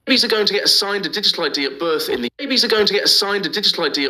Babies are going to get assigned a digital ID at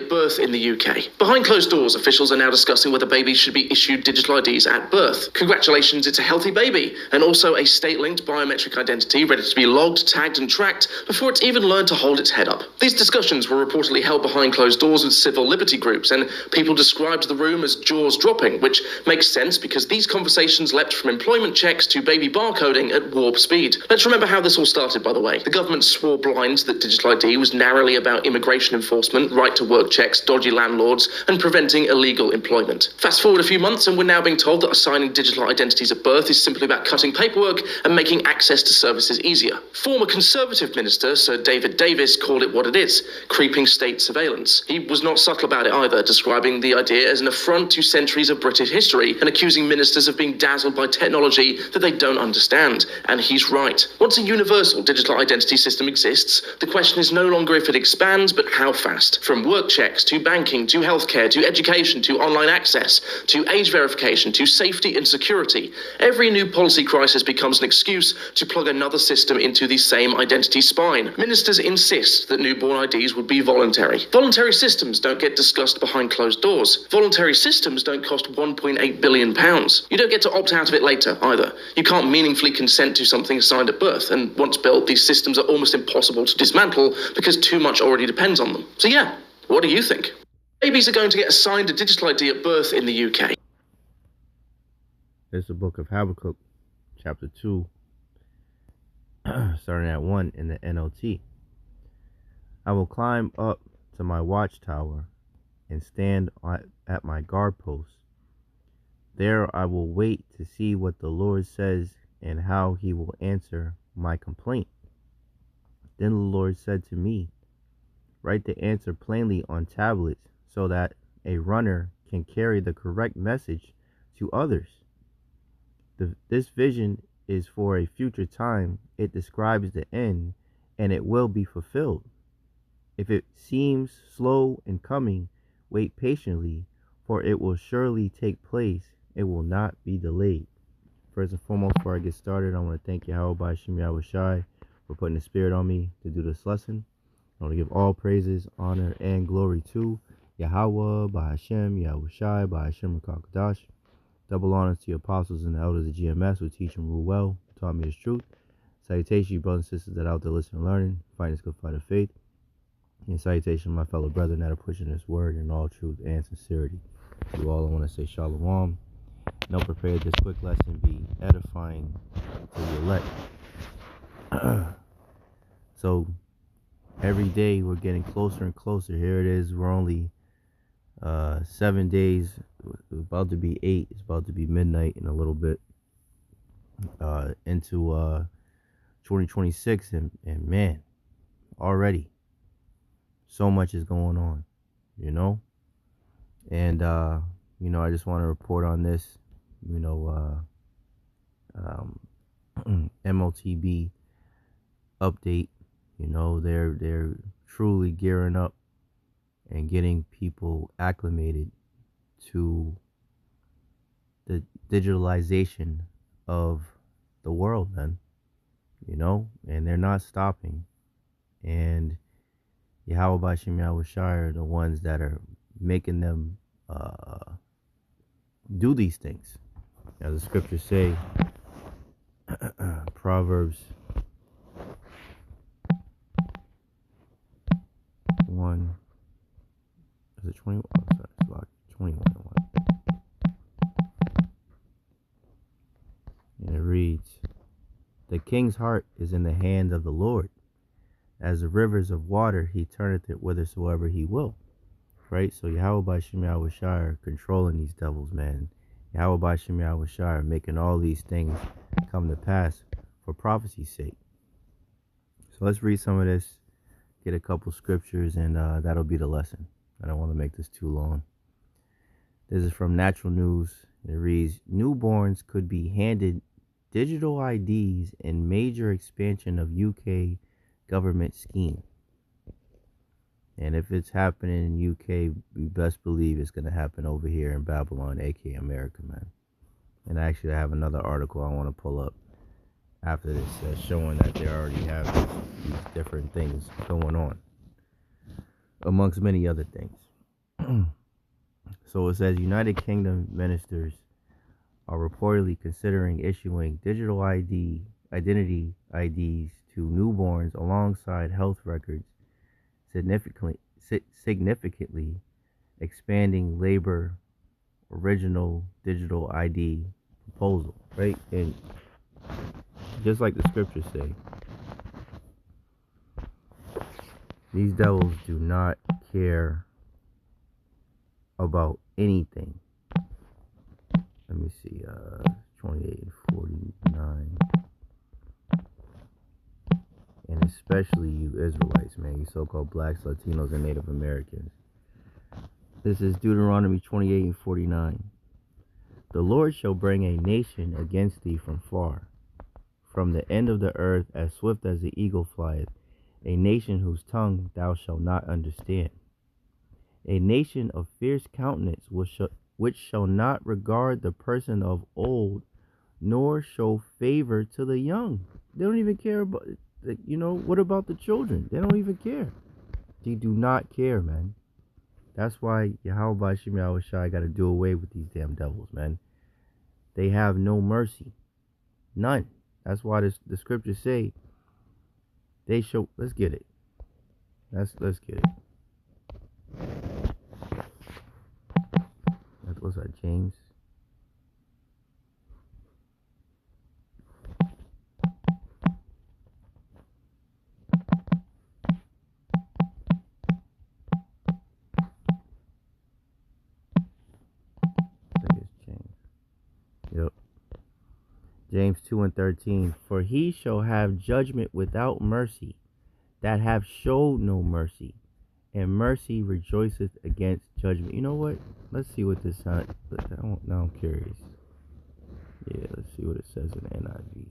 birth in the UK. Behind closed doors, officials are now discussing whether babies should be issued digital IDs at birth. Congratulations, it's a healthy baby, and also a state-linked biometric identity ready to be logged, tagged, and tracked before it's even learned to hold its head up. These discussions were reportedly held behind closed doors with civil liberty groups, and people described the room as jaws dropping, which makes sense because these conversations leapt from employment checks to baby barcoding at warp speed. Let's remember how this all started, by the way. The government swore blind that digital ID was narrowly about immigration enforcement, right-to-work checks, dodgy landlords, and preventing illegal employment. Fast forward a few months and we're now being told that assigning digital identities at birth is simply about cutting paperwork and making access to services easier. Former Conservative Minister Sir David Davis called it what it is, creeping state surveillance. He was not subtle about it either, describing the idea as an affront to centuries of British history and accusing ministers of being dazzled by technology that they don't understand. And he's right. Once a universal digital identity system exists, the question is no longer if it expands, but how fast. From work checks, to banking, to healthcare, to education, to online access, to age verification, to safety and security. Every new policy crisis becomes an excuse to plug another system into the same identity spine. Ministers insist that newborn IDs would be voluntary. Voluntary systems don't get discussed behind closed doors. Voluntary systems don't cost £1.8 billion. You don't get to opt out of it later, either. You can't meaningfully consent to something assigned at birth, and once built, these systems are almost impossible to dismantle because too much already depends on them. So yeah, what do you think? Babies are going to get assigned a digital ID at birth in the UK. There's the book of Habakkuk, chapter 2, starting at 1 in the NLT. I will climb up to my watchtower and stand at my guard post. There I will wait to see what the Lord says and how he will answer my complaint. Then the Lord said to me, write the answer plainly on tablets so that a runner can carry the correct message to others. This vision is for a future time. It describes the end, and it will be fulfilled. If it seems slow in coming, wait patiently, for it will surely take place. It will not be delayed. First and foremost, before I get started, I want to thank Yahawah, Bahasham, Yahawashi for putting the spirit on me to do this lesson. I want to give all praises, honor, and glory to Yahawah, Bahasham, Yahawashi, Bahasham, Rakakadash. Double honors to the apostles and the elders of GMS who teach and rule well, who taught me his truth. Salutations, you brothers and sisters that are out there listening and learning, fighting this good fight of faith. And salutation, my fellow brethren that are pushing this word in all truth and sincerity. To you all, I want to say shalom. Now prepare this quick lesson be edifying to the elect. So every day we're getting closer and closer. Here it is. We're only 7 days. It's about to be 8. It's about to be midnight in a little bit. Into 2026, and man, already so much is going on, and I just want to report on this, Motb update. They're truly gearing up and getting people acclimated to the digitalization of the world, man. And they're not stopping. And Yahawah, Bahasham, Yahawashi are the ones that are making them do these things. As the scriptures say, Proverbs 1, is it 21? Oh, sorry, it's like 21:1. And it reads, the king's heart is in the hand of the Lord. As the rivers of water, he turneth it whithersoever he will. Right? So Yahawah, Bahasham, Yahawashi are controlling these devils, man. Yahawah, Bahasham, Yahawashi are making all these things come to pass for prophecy's sake. So let's read some of this, get a couple scriptures, and that'll be the lesson. I don't want to make this too long. This is from Natural News. It reads, newborns could be handed digital IDs in major expansion of UK government scheme. And if it's happening in UK, we best believe it's going to happen over here in Babylon, aka America, man. And actually I have another article I want to pull up after this, showing that they already have these different things going on, amongst many other things. So it says United Kingdom ministers are reportedly considering issuing digital identity IDs to newborns alongside health records, significantly expanding Labour original digital ID proposal, right? And just like the scriptures say, these devils do not care about anything. Let me see, 28 and 49. And especially you Israelites, man, you so-called blacks, Latinos, and Native Americans. This is Deuteronomy 28 and 49. The Lord shall bring a nation against thee from far, from the end of the earth, as swift as the eagle flieth, a nation whose tongue thou shalt not understand. A nation of fierce countenance, which shall not regard the person of old, nor show favor to the young. They don't even care about, what about the children? They don't even care. They do not care, man. That's why Yahawashi got to do away with these damn devils, man. They have no mercy. None. That's why the scriptures say they show. Let's get it. Let's get it. What's that, James? I think it's James. Yep. James 2 and 13. For he shall have judgment without mercy, that have showed no mercy, and mercy rejoiceth against judgment. You know what? Let's see what this now I'm curious. Yeah, let's see what it says in the NIV.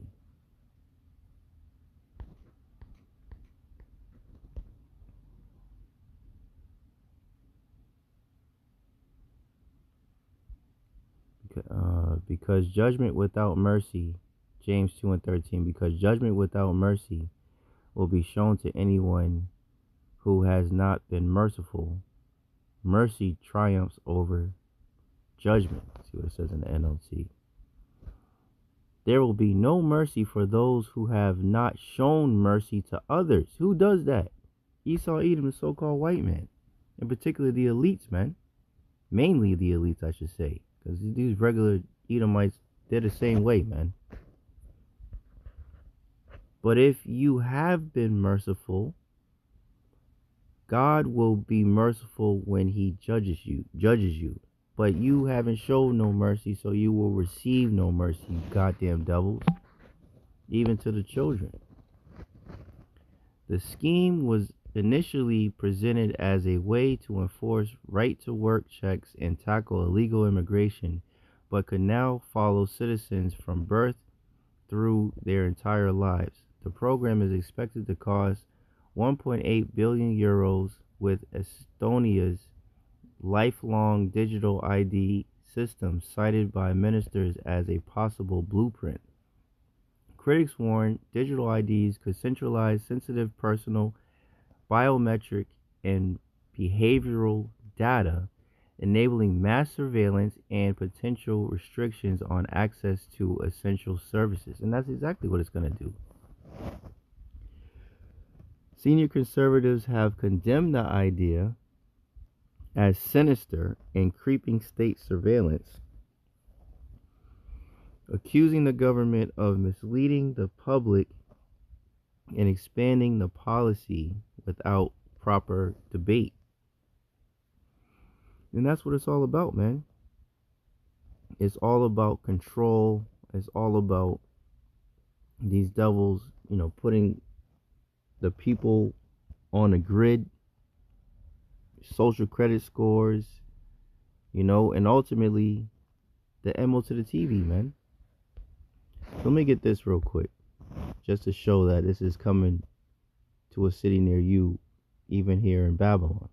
Because judgment without mercy, James 2 and 13, because judgment without mercy will be shown to anyone who has not been merciful. Mercy triumphs over judgment. See what it says in the NLT. There will be no mercy for those who have not shown mercy to others. Who does that? Esau, Edom, the so-called white man. In particular, the elites, man. Mainly the elites, I should say. Because these regular Edomites, they're the same way, man. But if you have been merciful, God will be merciful when he judges you. But you haven't shown no mercy, so you will receive no mercy, you goddamn devils. Even to the children. The scheme was initially presented as a way to enforce right-to-work checks and tackle illegal immigration, but could now follow citizens from birth through their entire lives. The program is expected to cost 1.8 billion euros, with Estonia's lifelong digital ID system cited by ministers as a possible blueprint. Critics warn digital IDs could centralize sensitive personal, biometric, and behavioral data, enabling mass surveillance and potential restrictions on access to essential services. And that's exactly what it's going to do. Senior conservatives have condemned the idea as sinister and creeping state surveillance, accusing the government of misleading the public and expanding the policy without proper debate. And that's what it's all about, man. It's all about control. It's all about these devils, putting the people on a grid, social credit scores, and ultimately the MO to the TV, man. Let me get this real quick, just to show that this is coming to a city near you, even here in Babylon.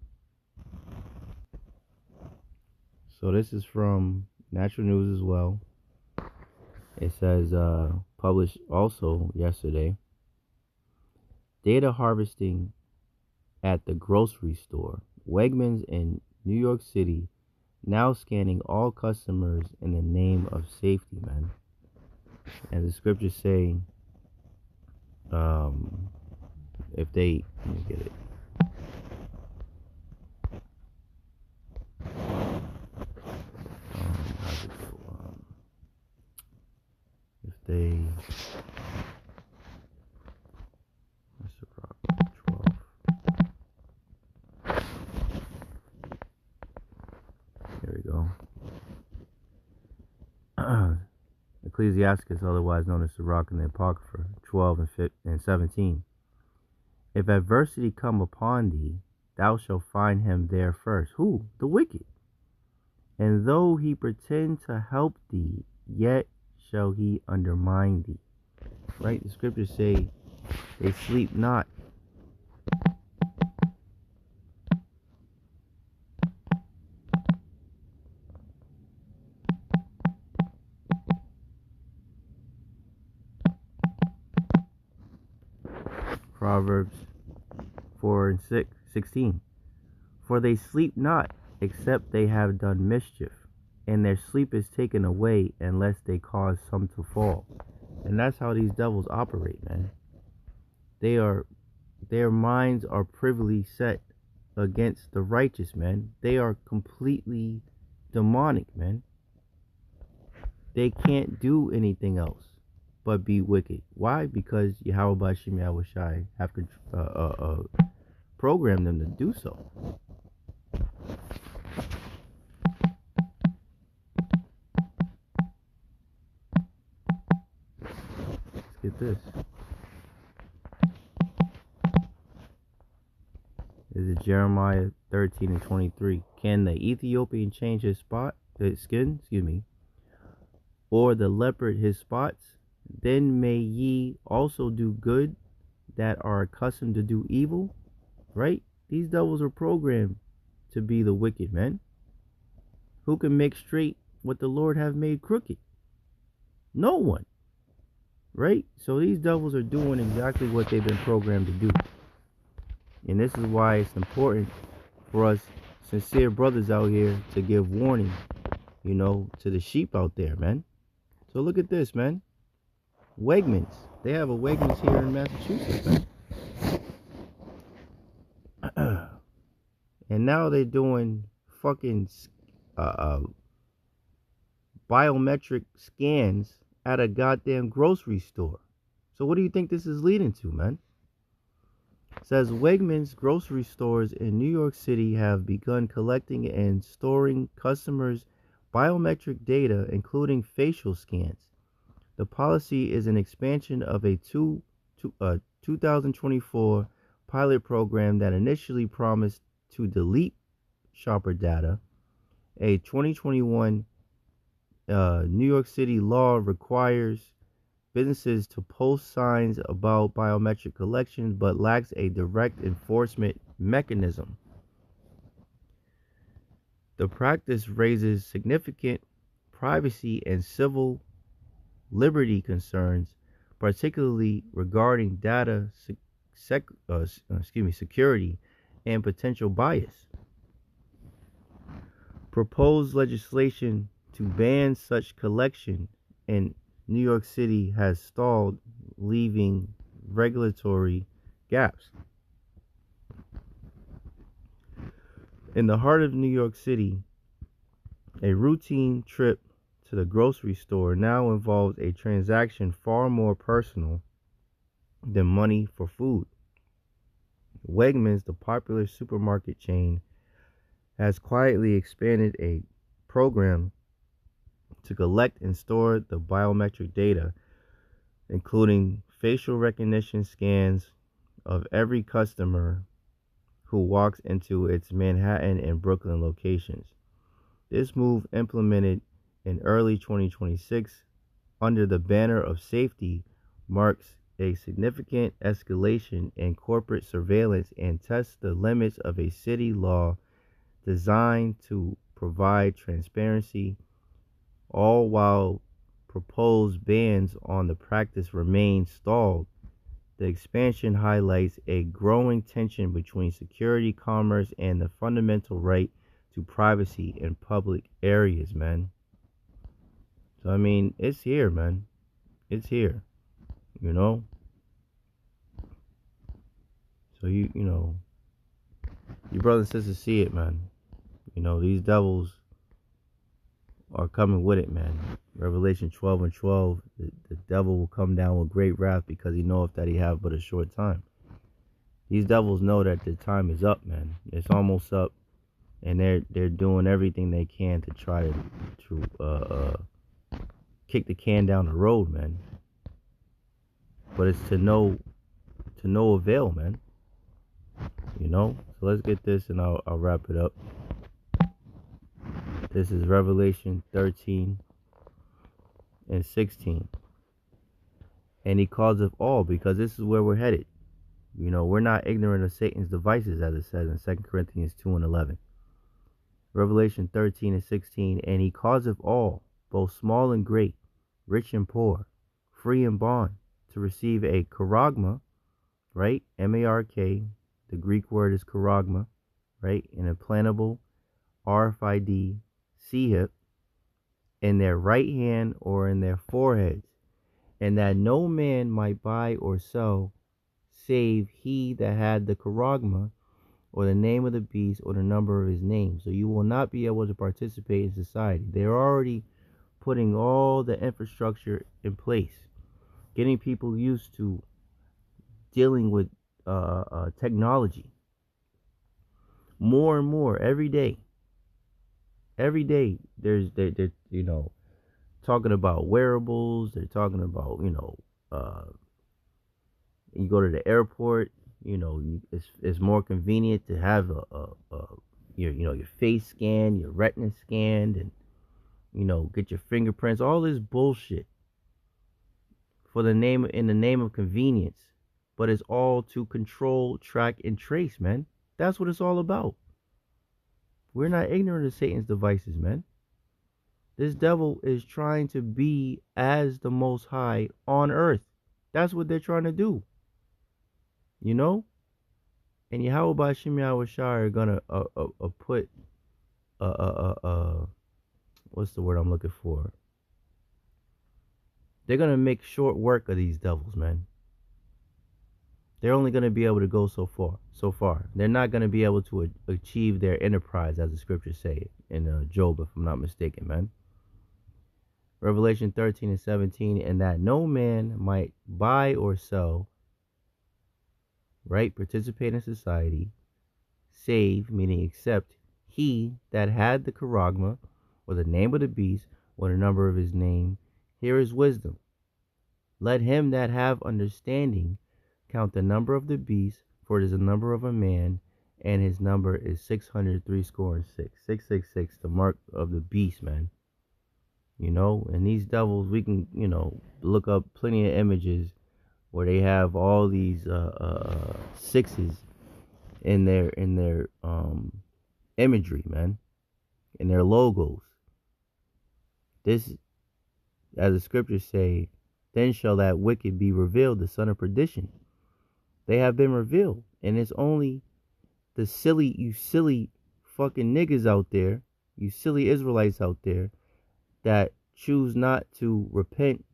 So this is from Natural News as well. It says, published also yesterday. Data harvesting at the grocery store. Wegmans in New York City now scanning all customers in the name of safety, man. And the scriptures say, if they, let me get it. How's it go? If they, that's the problem. 12. There we go. Ecclesiasticus, otherwise known as Sirach in the Apocrypha, 12 and 17. If adversity come upon thee, thou shalt find him there first. Who? The wicked. And though he pretend to help thee, yet shall he undermine thee. Right? The scriptures say, they sleep not. Proverbs 4 and 16. For they sleep not, except they have done mischief, and their sleep is taken away unless they cause some to fall. And that's how these devils operate, man. Their minds are privily set against the righteous, man. They are completely demonic, man. They can't do anything else but be wicked. Why? Because Yahawah, Bahasham, Yahawashi have programmed them to do so. Let's get this. Is it Jeremiah 13 and 23? Can the Ethiopian change his skin, or the leopard his spots? Then may ye also do good that are accustomed to do evil. Right? These devils are programmed to be the wicked, man. Who can make straight what the Lord have made crooked? No one. Right? So these devils are doing exactly what they've been programmed to do. And this is why it's important for us sincere brothers out here to give warning, to the sheep out there, man. So look at this, man. Wegmans. They have a Wegmans here in Massachusetts, man. And now they're doing fucking biometric scans at a goddamn grocery store. So what do you think this is leading to, man? It says Wegmans grocery stores in New York City have begun collecting and storing customers' biometric data, including facial scans. The policy is an expansion of a 2024 pilot program that initially promised to delete shopper data. A 2021 New York City law requires businesses to post signs about biometric collections but lacks a direct enforcement mechanism. The practice raises significant privacy and civil liberty concerns, particularly regarding data security and potential bias. Proposed legislation to ban such collection in New York City has stalled, leaving regulatory gaps. In the heart of New York City, a routine trip to the grocery store now involves a transaction far more personal than money for food. Wegmans, the popular supermarket chain, has quietly expanded a program to collect and store the biometric data, including facial recognition scans of every customer who walks into its Manhattan and Brooklyn locations. This move, implemented in early 2026 under the banner of safety, marks a significant escalation in corporate surveillance and tests the limits of a city law designed to provide transparency, all while proposed bans on the practice remain stalled, the expansion highlights a growing tension between security, commerce, and the fundamental right to privacy in public areas, man. So, I mean, it's here, man. It's here, you know? So, you know, your brothers and sisters see it, man. You know, these devils are coming with it, man. Revelation 12 and 12, the devil will come down with great wrath because he knoweth that he have but a short time. These devils know that the time is up, man. It's almost up, and they're doing everything they can to try to kick the can down the road, man. But it's to no avail, man. You know? So let's get this and I'll wrap it up. This is Revelation 13 and 16. And he calls of all, because this is where we're headed. You know, we're not ignorant of Satan's devices, as it says in 2 Corinthians 2 and 11. Revelation 13 and 16. And he causeth all, both small and great, rich and poor, free and bond, to receive a charagma, right? M-A-R-K. The Greek word is charagma, right? An implantable RFID C-hip in their right hand or in their foreheads, and that no man might buy or sell save he that had the charagma, or the name of the beast, or the number of his name. So you will not be able to participate in society. They're already putting all the infrastructure in place, getting people used to dealing with technology more and more every day. Every day they're you know, talking about wearables. They're talking about, you know, you go to the airport, you know, it's more convenient to have your face scanned, your retina scanned, and, you know, get your fingerprints. All this bullshit in the name of convenience, but it's all to control, track, and trace, man. That's what it's all about. We're not ignorant of Satan's devices, man. This devil is trying to be as the Most High on earth. That's what they're trying to do. You know? And Yahawah Bahasham Yahawashi are gonna put what's the word I'm looking for? They're gonna make short work of these devils, man. They're only gonna be able to go so far. They're not gonna be able to achieve their enterprise, as the scriptures say in Job, if I'm not mistaken, man. Revelation 13 and 17, and that no man might buy or sell, right, participate in society, save, meaning except, he that had the charagma, or the name of the beast, or the number of his name. Here is wisdom. Let him that have understanding count the number of the beast, for it is the number of a man, and his number is 666. 666, the mark of the beast, man. You know, and these devils, we can, you know, look up plenty of images where they have all these sixes in their imagery, man, in their logos. This, as the scriptures say, then shall that wicked be revealed, the son of perdition. They have been revealed, and it's only you silly fucking niggas out there, you silly Israelites out there, that choose not to repent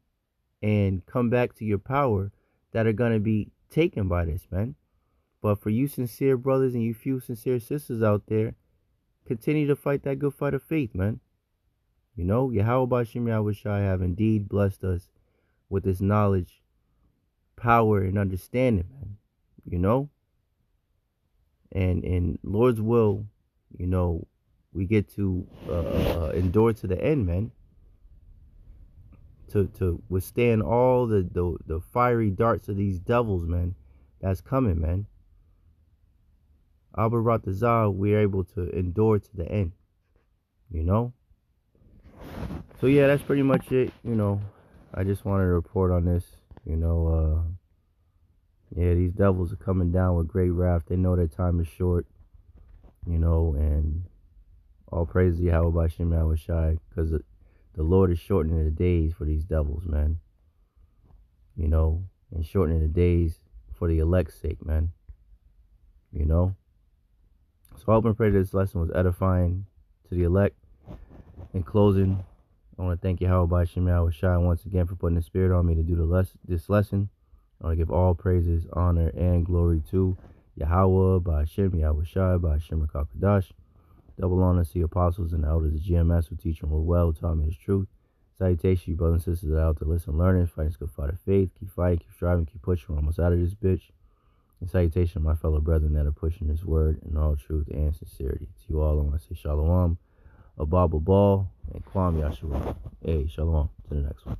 and come back to your power, that are going to be taken by this, man. But for you sincere brothers and you few sincere sisters out there, continue to fight that good fight of faith, man. You know, Yahawah Bahasham Yahawashi have indeed blessed us with this knowledge, power, and understanding, man. You know, and in Lord's will, you know, we get to endure to the end, man. To withstand all the fiery darts of these devils, man, that's coming, man. Abba Ratazah, we're able to endure to the end, you know. So yeah, that's pretty much it. You know, I just wanted to report on this. You know, yeah, these devils are coming down with great wrath. They know their time is short, you know, and all praise to Yahawah Bahasham Yahawashi, because The Lord is shortening the days for these devils, man. You know, and shortening the days for the elect's sake, man. You know? So I hope and pray this lesson was edifying to the elect. In closing, I want to thank Yahawah, Bahasham, Yahawashi once again for putting the spirit on me to do this lesson. I want to give all praises, honor, and glory to Yahawah, Bahasham, Yahawashi, Bahasham, Kakadash. Double honor to the apostles and the elders of GMS who teach and were well, who taught me his truth. Salutation, you brothers and sisters that are out to listen, learning, fighting this good fight of faith. Keep fighting, keep striving, keep pushing. We're almost out of this bitch. And salutation, my fellow brethren that are pushing this word in all truth and sincerity. To you all, I want to say shalom, ababa ball, and kwam yasharam. Hey, shalom. To the next one.